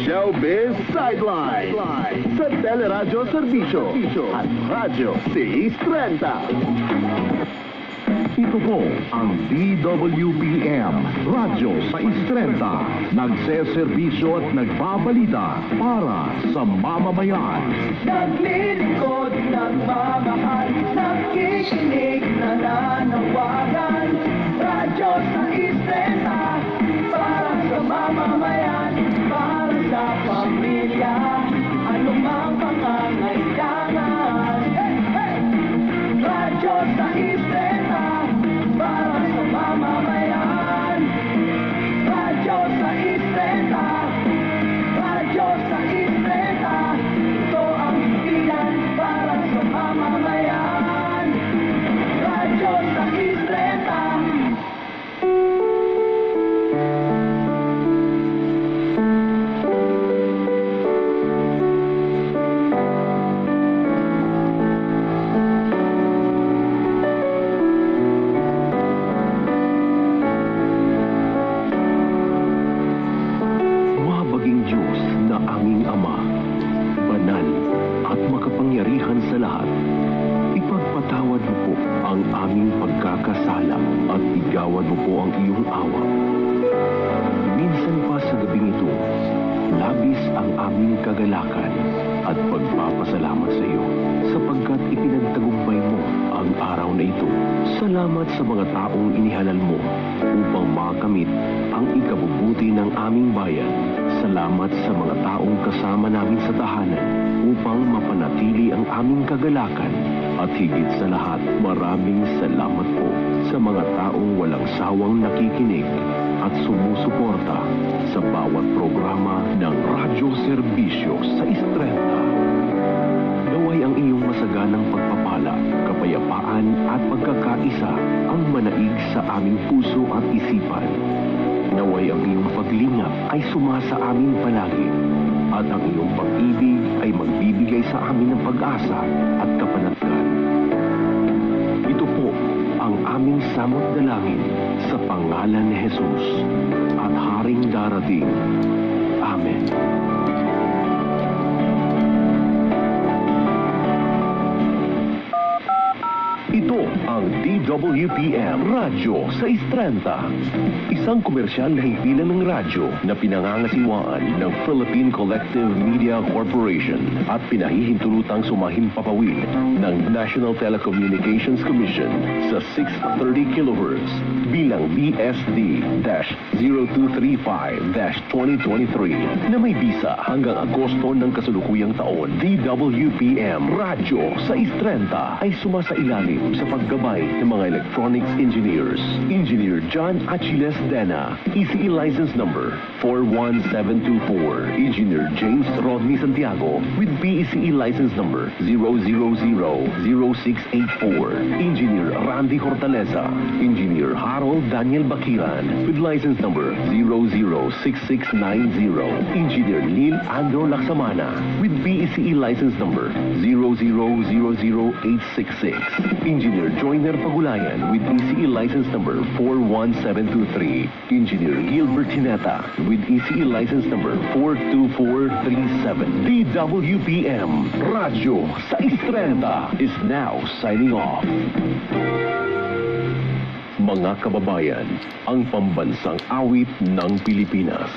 Showbiz Sideline sa Teleradyo Serbisyo at Radyo 630. Ito po ang DWPM Radyo 630. Nagseserbisyo at nagbabalita para sa mamamayan. Naglilingkod, nagmamahal, nakikinig, nananawagan. Radyo 630 para sa mamamayan, para sa pamilya, anumang pangangailangan. Hey, hey! Radyo 630 para sa mamamayan. Radyo 630, Radyo 630, ito ang hitilan para sa mamamayan. Radyo 630. Sa lahat, ipagpatawad mo po ang aming pagkakasala at igawad mo po ang iyong awa. Minsan pa sa gabing ito, labis ang aming kagalakan at pagpapasalamat sa iyo sapagkat ipinagtagumpay mo ang araw na ito. Salamat sa mga taong inihalal mo upang makamit ang ikabubuti ng aming bayan. Salamat sa mga taong kasama namin sa tahanan upang mapanatili ang aming kagalakan. At higit sa lahat, maraming salamat po sa mga taong walang sawang nakikinig at sumusuporta sa bawat programa ng Radyo Serbisyo sa 630. Naway ang iyong masaganang pagpapala, kapayapaan at pagkakaisa ang manaig sa aming puso at isipan. Naway ang iyong paglingap ay sumasa amin palagi at ang iyong pag-ibig ay magbibigay sa amin ng pag-asa at kapanatagan. Ito po ang aming samot dalangin sa pangalan ni Jesus at Haring darating. Amen. Ito ang DWPM Radyo 630. Isang komersyal na himpilan ng radyo na pinangangasiwaan ng Philippine Collective Media Corporation at pinahihintulutang sumahimpapawid ng National Telecommunications Commission sa 630 kHz bilang BSD-0235-2023 na may bisa hanggang Agosto ng kasalukuyang taon. DWPM Radyo 630 ay sumasailalim sa paggabay ng mga electronics engineers. Engineer John Achilles Dena, ECE license number 41724. Engineer James Rodney Santiago with PECE license number 0000684. Engineer Randy Hortaleza. Engineer Harold Daniel Bakiran with license number 006690. Engineer Neil Andro Laksamana with PECE license number 0000866. Engineer Joyner Pagulayan with ECE license number 41723. Engineer Gilbert Hineta with ECE license number 42437. DWPM Radyo 630 is now signing off. Mga kababayan, ang pambansang awit ng Pilipinas.